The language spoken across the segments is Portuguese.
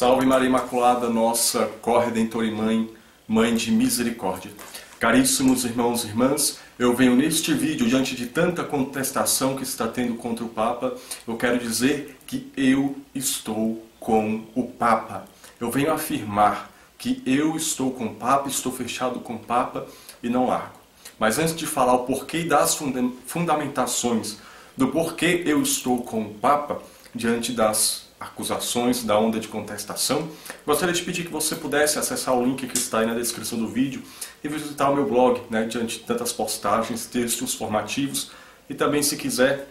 Salve Maria Imaculada, nossa corredentora e mãe, mãe de misericórdia. Caríssimos irmãos e irmãs, eu venho neste vídeo, diante de tanta contestação que está tendo contra o Papa, eu quero dizer que eu estou com o Papa. Eu venho afirmar que eu estou com o Papa, estou fechado com o Papa e não largo. Mas antes de falar o porquê e das fundamentações do porquê eu estou com o Papa, diante das acusações, da onda de contestação, gostaria de pedir que você pudesse acessar o link que está aí na descrição do vídeo e visitar o meu blog, diante de tantas postagens, textos formativos, e também, se quiser,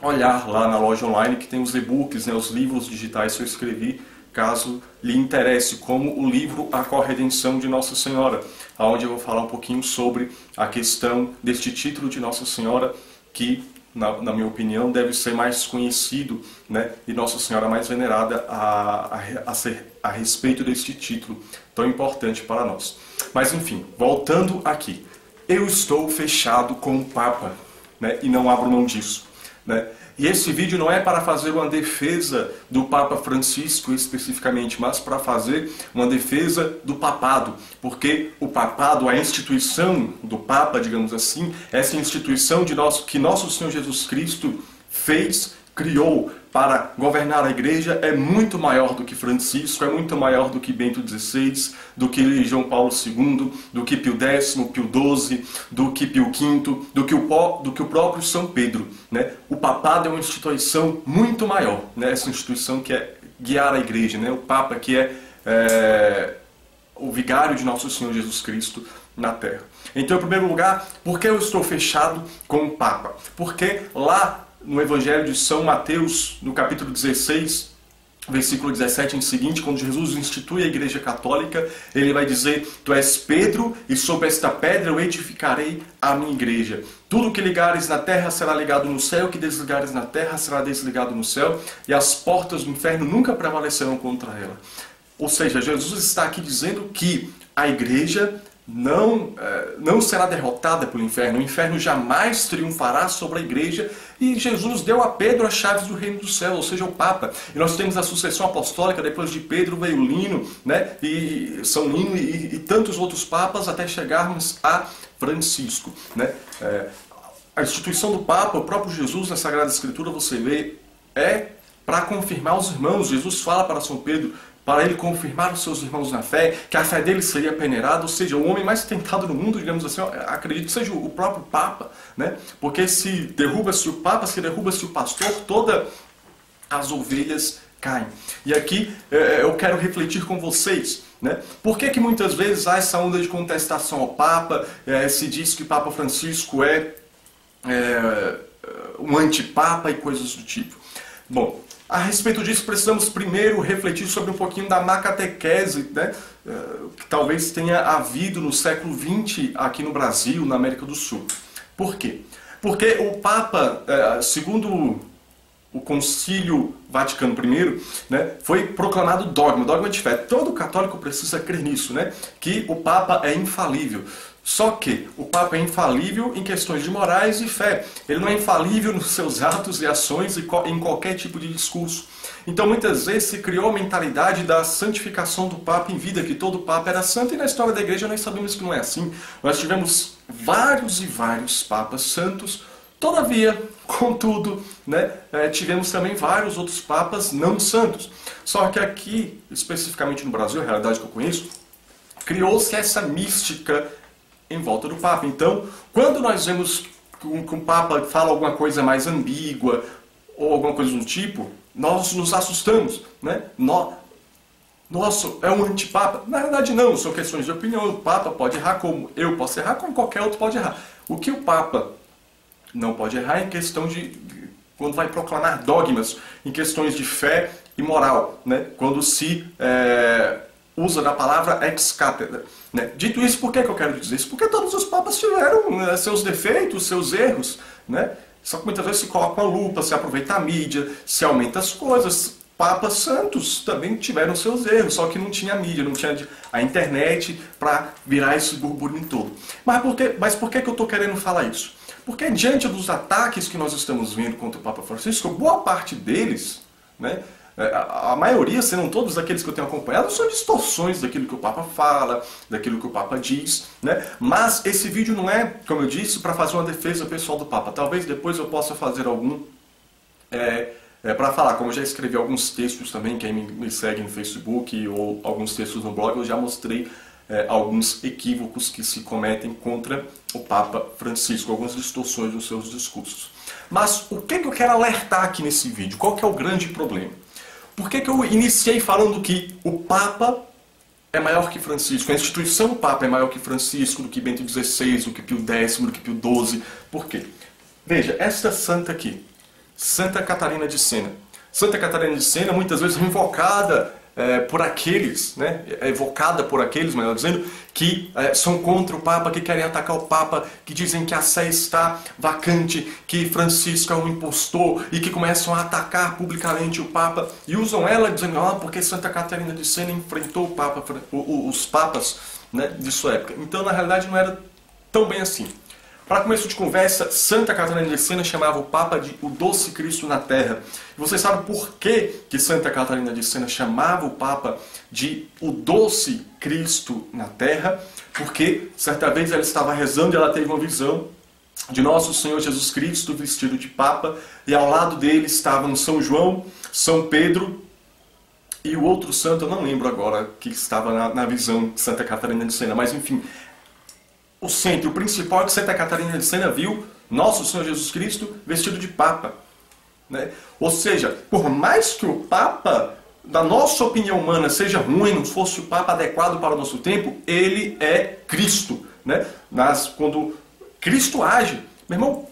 olhar lá na loja online que tem os e-books, os livros digitais que eu escrevi, caso lhe interesse, como o livro A Corredenção de Nossa Senhora, onde eu vou falar um pouquinho sobre a questão deste título de Nossa Senhora, que, na minha opinião, deve ser mais conhecido, e Nossa Senhora mais venerada a respeito deste título tão importante para nós. Mas enfim, voltando aqui, eu estou fechado com o Papa, e não abro mão disso. E esse vídeo não é para fazer uma defesa do Papa Francisco especificamente, mas para fazer uma defesa do papado, porque o papado, a instituição do Papa, digamos assim, essa instituição que nosso Senhor Jesus Cristo fez, criou para governar a Igreja, é muito maior do que Francisco, é muito maior do que Bento XVI, do que João Paulo II, do que Pio X, Pio XII, do que Pio V, do que o próprio São Pedro. O papado é uma instituição muito maior, essa instituição que é guiar a Igreja, o Papa que é o vigário de nosso Senhor Jesus Cristo na Terra. Então, em primeiro lugar, por que eu estou fechado com o Papa? Porque lá no Evangelho de São Mateus, no capítulo 16, versículo 17 em seguinte, quando Jesus institui a Igreja Católica, ele vai dizer: Tu és Pedro, e sobre esta pedra eu edificarei a minha Igreja. Tudo que ligares na terra será ligado no céu, o que desligares na terra será desligado no céu, e as portas do inferno nunca prevalecerão contra ela. Ou seja, Jesus está aqui dizendo que a Igreja não será derrotada pelo inferno. O inferno jamais triunfará sobre a Igreja, e Jesus deu a Pedro as chaves do reino do céu, ou seja, o Papa. E nós temos a sucessão apostólica, depois de Pedro veio Lino, e São Lino e tantos outros papas, até chegarmos a Francisco. A instituição do Papa, o próprio Jesus na Sagrada Escritura, você vê, é para confirmar os irmãos. Jesus fala para São Pedro, para ele confirmar os seus irmãos na fé, que a fé dele seria peneirada, ou seja, o homem mais tentado no mundo, digamos assim, acredito que seja o próprio Papa, porque se derruba-se o Papa, se derruba-se o pastor, todas as ovelhas caem. E aqui eu quero refletir com vocês, por que muitas vezes há essa onda de contestação ao Papa, se diz que o Papa Francisco é um antipapa e coisas do tipo. Bom, a respeito disso, precisamos primeiro refletir sobre um pouquinho da má catequese, que talvez tenha havido no século XX aqui no Brasil, na América do Sul. Por quê? Porque o Papa, segundo o Concílio Vaticano I, foi proclamado dogma de fé. Todo católico precisa crer nisso, que o Papa é infalível. Só que o Papa é infalível em questões de morais e fé. Ele não é infalível nos seus atos e ações e em qualquer tipo de discurso. Então, muitas vezes se criou a mentalidade da santificação do Papa em vida, que todo Papa era santo, e na história da Igreja nós sabemos que não é assim. Nós tivemos vários e vários Papas santos. Todavia, contudo, tivemos também vários outros Papas não santos. Só que aqui, especificamente no Brasil, a realidade que eu conheço, criou-se essa mística em volta do Papa. Então, quando nós vemos que um Papa fala alguma coisa mais ambígua ou alguma coisa do tipo, nós nos assustamos, Nossa, é um antipapa. Na verdade não, são questões de opinião. O Papa pode errar como eu posso errar, como qualquer outro pode errar. O que o Papa não pode errar é em questão de quando vai proclamar dogmas, em questões de fé e moral, quando se usa da palavra ex cathedra. Dito isso, por que eu quero dizer isso? Porque todos os papas tiveram seus defeitos, seus erros. Só que muitas vezes se coloca uma lupa, se aproveita a mídia, se aumenta as coisas. Papas santos também tiveram seus erros, só que não tinha mídia, não tinha a internet para virar esse burburinho todo. Mas por que eu estou querendo falar isso? Porque diante dos ataques que nós estamos vendo contra o Papa Francisco, boa parte deles A maioria, se não todos aqueles que eu tenho acompanhado, são distorções daquilo que o Papa fala, daquilo que o Papa diz, né? Mas esse vídeo não é, como eu disse, para fazer uma defesa pessoal do Papa. Talvez depois eu possa fazer algum para falar, como eu já escrevi alguns textos também, quem me segue no Facebook ou alguns textos no blog, eu já mostrei alguns equívocos que se cometem contra o Papa Francisco, algumas distorções nos seus discursos. Mas o que eu quero alertar aqui nesse vídeo? Qual que é o grande problema? Por que eu iniciei falando que o Papa é maior que Francisco, a instituição Papa é maior que Francisco, do que Bento XVI, do que Pio X, do que Pio XII? Por quê? Veja, esta santa aqui, Santa Catarina de Sena. Santa Catarina de Sena, muitas vezes invocada por aqueles, né, evocada por aqueles, melhor dizendo, que são contra o Papa, que querem atacar o Papa, que dizem que a Sé está vacante, que Francisco é um impostor e que começam a atacar publicamente o Papa e usam ela dizendo, porque Santa Catarina de Sena enfrentou o Papa, os papas, né, de sua época. Então, na realidade, não era tão bem assim. Para começo de conversa, Santa Catarina de Sena chamava o Papa de o Doce Cristo na Terra. E você sabe por que Santa Catarina de Sena chamava o Papa de o Doce Cristo na Terra? Porque certa vez ela estava rezando e ela teve uma visão de Nosso Senhor Jesus Cristo vestido de Papa, e ao lado dele estavam São João, São Pedro e o outro santo, eu não lembro agora, que estava na visão de Santa Catarina de Sena, mas enfim... O centro, o principal é que Santa Catarina de Sena viu Nosso Senhor Jesus Cristo vestido de Papa. Né? Ou seja, por mais que o Papa, da nossa opinião humana, seja ruim, não fosse o Papa adequado para o nosso tempo, ele é Cristo. Né? Mas quando Cristo age, meu irmão,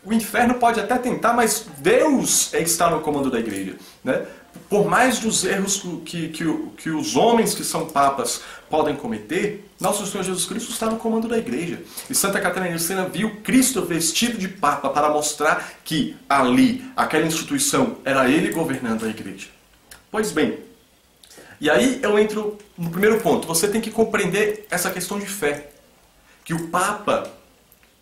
o inferno pode até tentar, mas Deus está no comando da igreja. Né? Por mais dos erros que os homens que são papas podem cometer, Nosso Senhor Jesus Cristo está no comando da igreja. E Santa Catarina de Sena viu Cristo vestido de Papa para mostrar que ali, aquela instituição, era ele governando a igreja. Pois bem, e aí eu entro no primeiro ponto. Você tem que compreender essa questão de fé. Que o Papa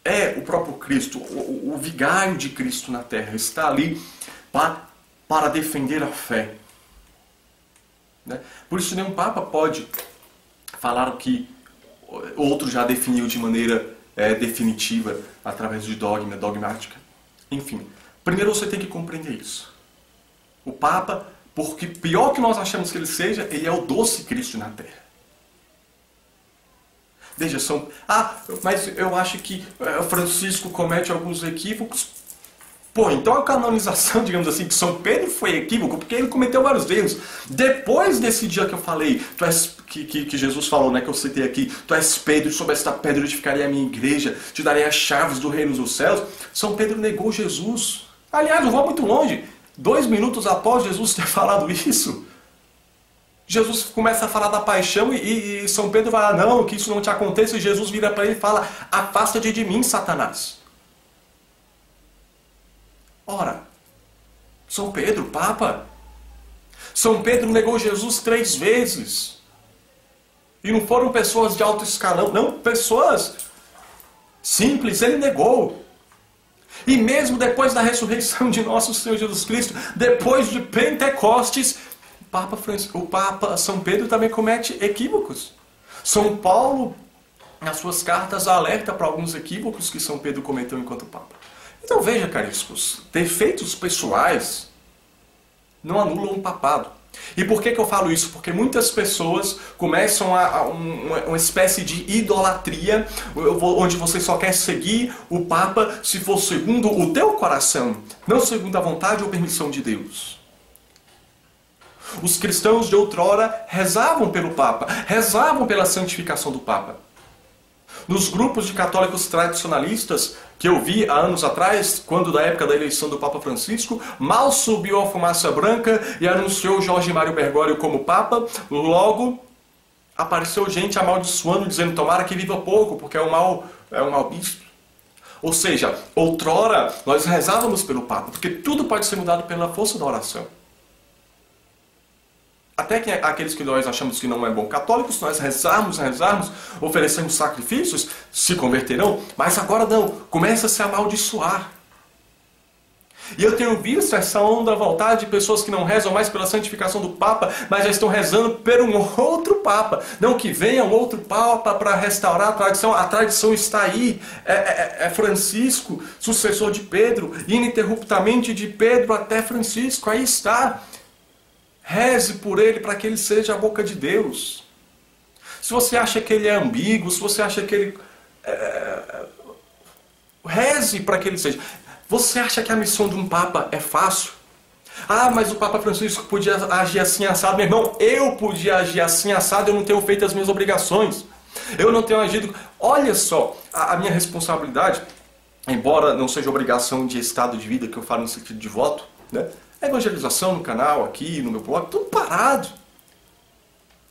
é o próprio Cristo, o vigário de Cristo na Terra. Está ali para defender a fé. Né? Por isso nenhum Papa pode falar o que outro já definiu de maneira definitiva, através de dogmática. Enfim, primeiro você tem que compreender isso. O Papa, porque pior que nós achamos que ele seja, ele é o doce Cristo na Terra. Veja, mas eu acho que Francisco comete alguns equívocos. Pô, então a canonização, digamos assim, de São Pedro foi equívoco, porque ele cometeu vários erros. Depois desse dia que eu falei, que Jesus falou, né, que eu citei aqui, tu és Pedro, e sobre esta pedra edificarei a minha igreja, te darei as chaves do reino dos céus. São Pedro negou Jesus. Aliás, não vou muito longe. 2 minutos após Jesus ter falado isso, Jesus começa a falar da paixão e São Pedro fala, não, que isso não te aconteça, e Jesus vira para ele e fala, afasta-te de mim, Satanás. Ora, São Pedro, Papa, São Pedro negou Jesus 3 vezes. E não foram pessoas de alto escalão, não, pessoas simples, ele negou. E mesmo depois da ressurreição de nosso Senhor Jesus Cristo, depois de Pentecostes, o Papa São Pedro também comete equívocos. São Paulo, nas suas cartas, alerta para alguns equívocos que São Pedro cometeu enquanto Papa. Então veja, caríssimos, defeitos pessoais não anulam um papado. E por que eu falo isso? Porque muitas pessoas começam uma espécie de idolatria, onde você só quer seguir o Papa se for segundo o teu coração, não segundo a vontade ou permissão de Deus. Os cristãos de outrora rezavam pelo Papa, rezavam pela santificação do Papa. Nos grupos de católicos tradicionalistas que eu vi há anos atrás, quando da época da eleição do Papa Francisco, mal subiu a fumaça branca e anunciou Jorge Mário Bergoglio como Papa, logo apareceu gente amaldiçoando, dizendo tomara que viva pouco, porque é um mau bispo. Ou seja, outrora nós rezávamos pelo Papa, porque tudo pode ser mudado pela força da oração. Até que aqueles que nós achamos que não é bom católicos, nós rezarmos, oferecemos sacrifícios, se converterão, mas agora não, começa a se amaldiçoar. E eu tenho visto essa onda voltar de pessoas que não rezam mais pela santificação do Papa, mas já estão rezando por um outro Papa. Não que venha um outro Papa para restaurar a tradição está aí. É Francisco, sucessor de Pedro, ininterruptamente de Pedro até Francisco, aí está. Reze por ele para que ele seja a boca de Deus. Se você acha que ele é ambíguo, se você acha que ele... reze para que ele seja... Você acha que a missão de um Papa é fácil? Ah, mas o Papa Francisco podia agir assim assado. Meu irmão, eu podia agir assim assado, eu não tenho feito as minhas obrigações. Eu não tenho agido... Olha só, a minha responsabilidade, embora não seja obrigação de estado de vida que eu falo no sentido de voto, né? Evangelização no canal, aqui, no meu blog, tudo parado.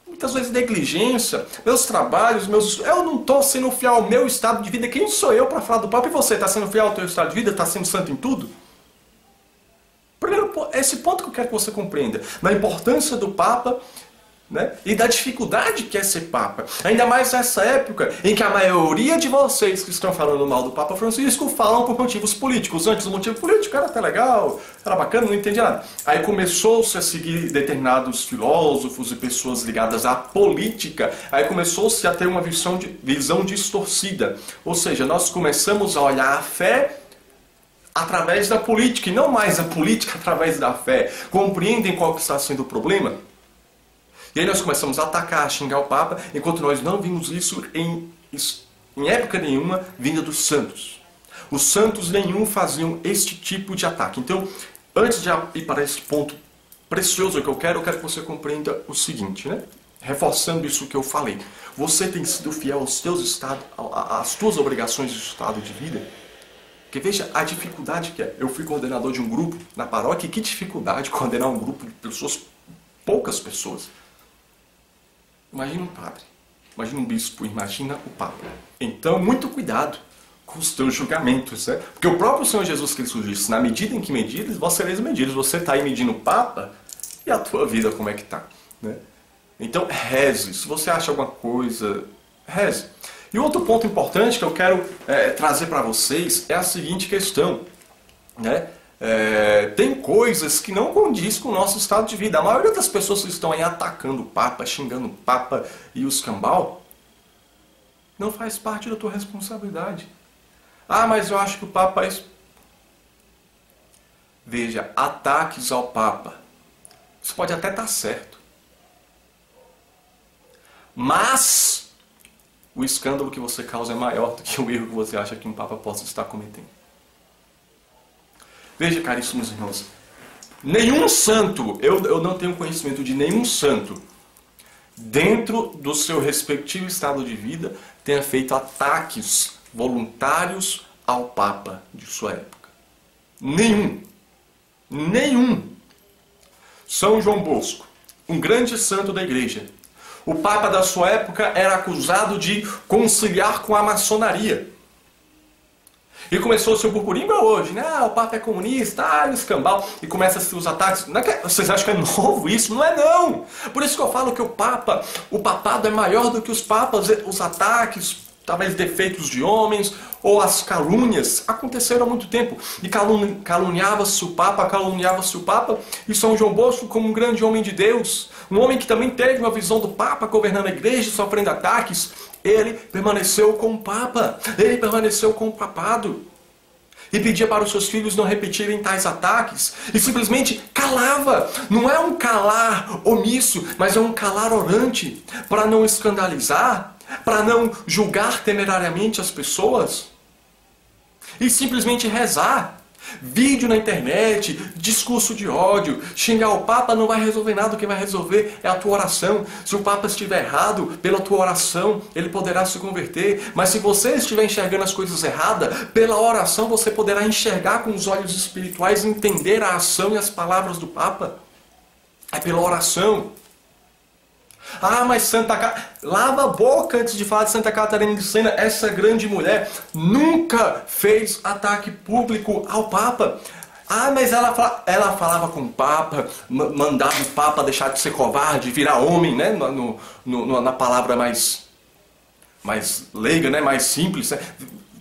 Muitas vezes negligência, meus trabalhos, eu não estou sendo fiel ao meu estado de vida. Quem sou eu para falar do Papa? E você está sendo fiel ao teu estado de vida? Está sendo santo em tudo? Primeiro, esse ponto que eu quero que você compreenda. Na importância do Papa, né? E da dificuldade que é ser Papa. Ainda mais nessa época em que a maioria de vocês que estão falando mal do Papa Francisco falam por motivos políticos. Antes o motivo político era até legal, era bacana, não entendia nada. Aí começou-se a seguir determinados filósofos e pessoas ligadas à política. Aí começou-se a ter uma visão distorcida. Ou seja, nós começamos a olhar a fé através da política e não mais a política através da fé. Compreendem qual que está sendo o problema? E aí nós começamos a atacar, a xingar o Papa, enquanto nós não vimos isso em época nenhuma vinda dos santos. Os santos nenhum faziam este tipo de ataque. Então, antes de ir para esse ponto precioso que eu quero que você compreenda o seguinte, né? Reforçando isso que eu falei. Você tem sido fiel aos teus estados, às tuas obrigações de estado de vida? Porque veja a dificuldade que é. Eu fui coordenador de um grupo na paróquia, e que dificuldade coordenar um grupo de pessoas, poucas pessoas. Imagina um padre, imagina um bispo, imagina o Papa. Então, muito cuidado com os teus julgamentos, né? Porque o próprio Senhor Jesus Cristo disse, na medida em que medires, vós sereis medidos. Você está aí medindo o Papa, e a tua vida como é que está, né? Então, reze. Se você acha alguma coisa, reze. E outro ponto importante que eu quero trazer para vocês é a seguinte questão, né? Tem coisas que não condiz com o nosso estado de vida. A maioria das pessoas que estão aí atacando o Papa, xingando o Papa e os cambal, não faz parte da tua responsabilidade. Ah, mas eu acho que o Papa é isso. Veja, ataques ao Papa, isso pode até estar certo. Mas o escândalo que você causa é maior do que o erro que você acha que um Papa possa estar cometendo. Veja, caríssimos irmãos, nenhum santo, eu não tenho conhecimento de nenhum santo, dentro do seu respectivo estado de vida, tenha feito ataques voluntários ao Papa de sua época. Nenhum. Nenhum. São João Bosco, um grande santo da igreja. O Papa da sua época era acusado de conciliar com a maçonaria. E começou o seu burburinho hoje, né? Ah, o Papa é comunista, escambau. E começa-se os ataques. Não é que, vocês acham que é novo isso? Não é não! Por isso que eu falo que o papado é maior do que os papas. Os ataques, talvez defeitos de homens, ou as calúnias, aconteceram há muito tempo. E caluniava-se o Papa, e São João Bosco como um grande homem de Deus, um homem que também teve uma visão do Papa governando a igreja, sofrendo ataques. Ele permaneceu com o Papa, ele permaneceu com o papado. E pedia para os seus filhos não repetirem tais ataques. E simplesmente calava. Não é um calar omisso, mas é um calar orante. Para não escandalizar, para não julgar temerariamente as pessoas. E simplesmente rezar. Vídeo na internet, discurso de ódio, xingar o Papa não vai resolver nada. O que vai resolver é a tua oração. Se o Papa estiver errado, pela tua oração ele poderá se converter. Mas se você estiver enxergando as coisas erradas, pela oração você poderá enxergar com os olhos espirituais e entender a ação e as palavras do Papa. É pela oração. Ah, mas lava a boca antes de falar de Santa Catarina de Sena. Essa grande mulher nunca fez ataque público ao Papa. Ah, mas ela falava com o Papa, mandava o Papa deixar de ser covarde, virar homem, né? Na palavra mais leiga, né? Mais simples, né?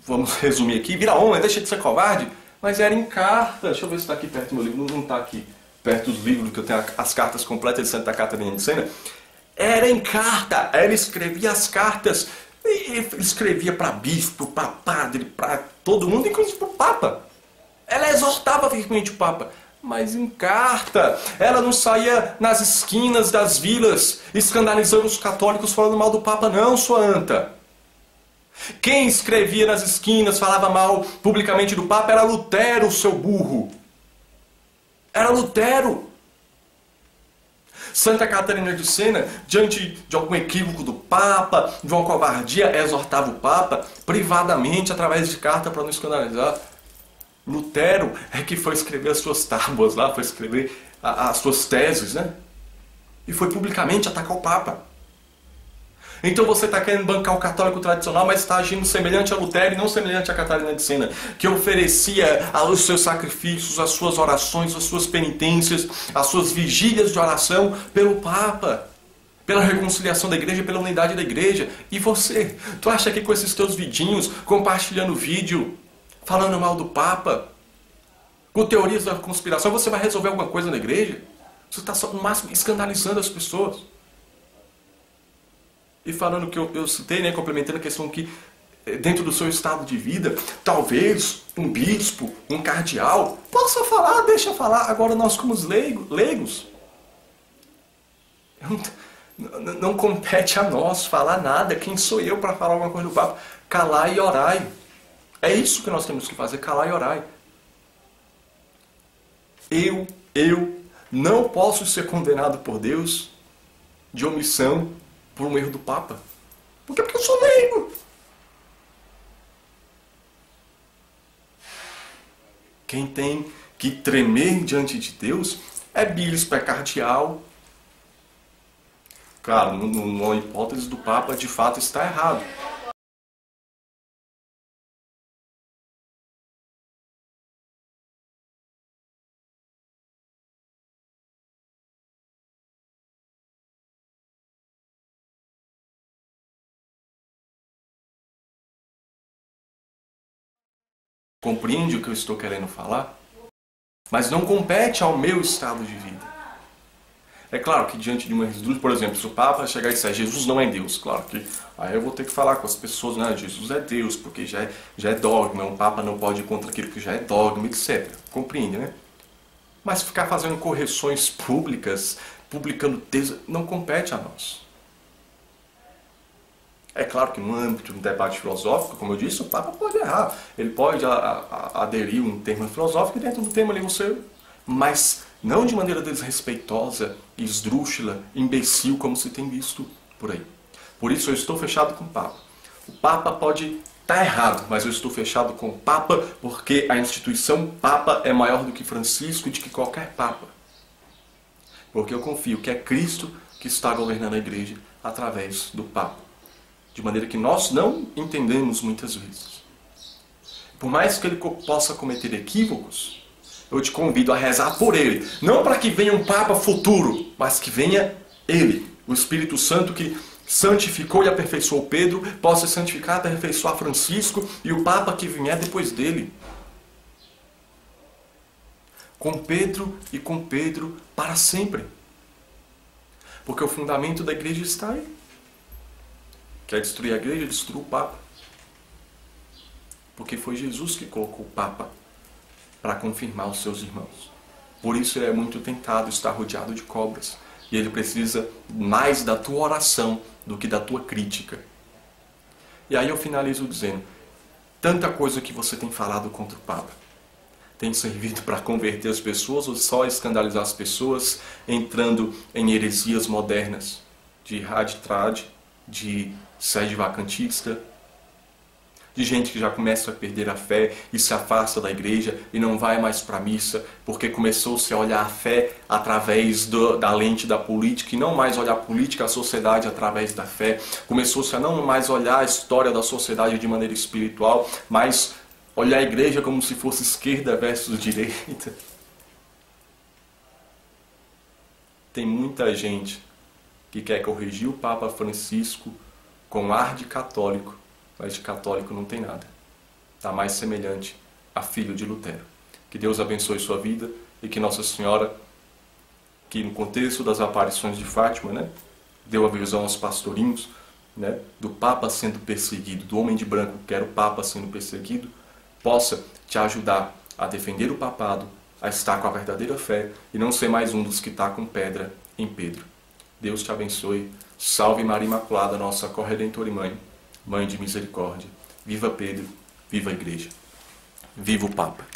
Vamos resumir aqui, vira homem, deixa de ser covarde. Mas era em carta. Deixa eu ver se está aqui perto do meu livro. Não está aqui perto dos livros, que eu tenho as cartas completas de Santa Catarina de Sena. Era em carta. Ela escrevia as cartas. E escrevia para bispo, para padre, para todo mundo, inclusive para o Papa. Ela exortava firmemente o Papa. Mas em carta. Ela não saía nas esquinas das vilas escandalizando os católicos falando mal do Papa, não, sua anta. Quem escrevia nas esquinas, falava mal publicamente do Papa, era Lutero, seu burro. Era Lutero. Santa Catarina de Sena, diante de algum equívoco do Papa, de uma covardia, exortava o Papa privadamente, através de carta, para não escandalizar. Lutero é que foi escrever as suas tábuas lá, foi escrever as suas teses, né? E foi publicamente atacar o Papa. Então você está querendo bancar o católico tradicional, mas está agindo semelhante a Lutero e não semelhante a Catarina de Sena, que oferecia os seus sacrifícios, as suas orações, as suas penitências, as suas vigílias de oração pelo Papa, pela reconciliação da igreja, pela unidade da igreja. E você, tu acha que com esses teus vidinhos, compartilhando vídeo, falando mal do Papa, com teorias da conspiração, você vai resolver alguma coisa na igreja? Você está só no máximo escandalizando as pessoas. E falando que eu citei, né, complementando a questão que dentro do seu estado de vida, talvez um bispo, um cardeal, possa falar, deixa falar. Agora nós como leigos, não compete a nós falar nada. Quem sou eu para falar alguma coisa do Papa? Calai e orai. É isso que nós temos que fazer, calar e orai. Eu não posso ser condenado por Deus de omissão por um erro do Papa. Porque eu sou leigo. Quem tem que tremer diante de Deus é bispo, é cardeal. Claro, na hipótese do Papa, de fato está errado. Compreende o que eu estou querendo falar? Mas não compete ao meu estado de vida. É claro que diante de uma resolução, por exemplo, se o Papa chegar e disser Jesus não é Deus, claro que aí eu vou ter que falar com as pessoas, né? Jesus é Deus, porque já é dogma, um Papa não pode ir contra aquilo que já é dogma, etc. Compreende, né? Mas ficar fazendo correções públicas, publicando textos, não compete a nós. É claro que no âmbito de um debate filosófico, como eu disse, o Papa pode errar. Ele pode aderir a um termo filosófico e dentro do tema ali você... Mas não de maneira desrespeitosa, esdrúxula, imbecil, como se tem visto por aí. Por isso eu estou fechado com o Papa. O Papa pode estar errado, mas eu estou fechado com o Papa porque a instituição Papa é maior do que Francisco e de que qualquer Papa. Porque eu confio que é Cristo que está governando a igreja através do Papa. De maneira que nós não entendemos muitas vezes. Por mais que ele possa cometer equívocos, eu te convido a rezar por ele. Não para que venha um Papa futuro, mas que venha ele. O Espírito Santo que santificou e aperfeiçoou Pedro, possa santificar e aperfeiçoar Francisco e o Papa que vier depois dele. Com Pedro e com Pedro para sempre. Porque o fundamento da igreja está aí. Quer destruir a igreja? Destrua o Papa. Porque foi Jesus que colocou o Papa para confirmar os seus irmãos. Por isso ele é muito tentado, está rodeado de cobras. E ele precisa mais da tua oração do que da tua crítica. E aí eu finalizo dizendo, tanta coisa que você tem falado contra o Papa tem servido para converter as pessoas ou só escandalizar as pessoas, entrando em heresias modernas, de raditrade, de sede vacantista, de gente que já começa a perder a fé e se afasta da igreja e não vai mais para a missa porque começou-se a olhar a fé através da lente da política e não mais olhar a política, a sociedade através da fé. Começou-se a não mais olhar a história da sociedade de maneira espiritual, mas olhar a igreja como se fosse esquerda versus direita. Tem muita gente que quer corrigir o Papa Francisco com ar de católico, mas de católico não tem nada. Está mais semelhante a filho de Lutero. Que Deus abençoe sua vida e que Nossa Senhora, que no contexto das aparições de Fátima, né, deu a visão aos pastorinhos, né, do Papa sendo perseguido, do homem de branco que era o Papa sendo perseguido, possa te ajudar a defender o papado, a estar com a verdadeira fé e não ser mais um dos que está com pedra em Pedro. Deus te abençoe. Salve Maria Imaculada, nossa corredentora e mãe, mãe de misericórdia. Viva Pedro, viva a Igreja. Viva o Papa.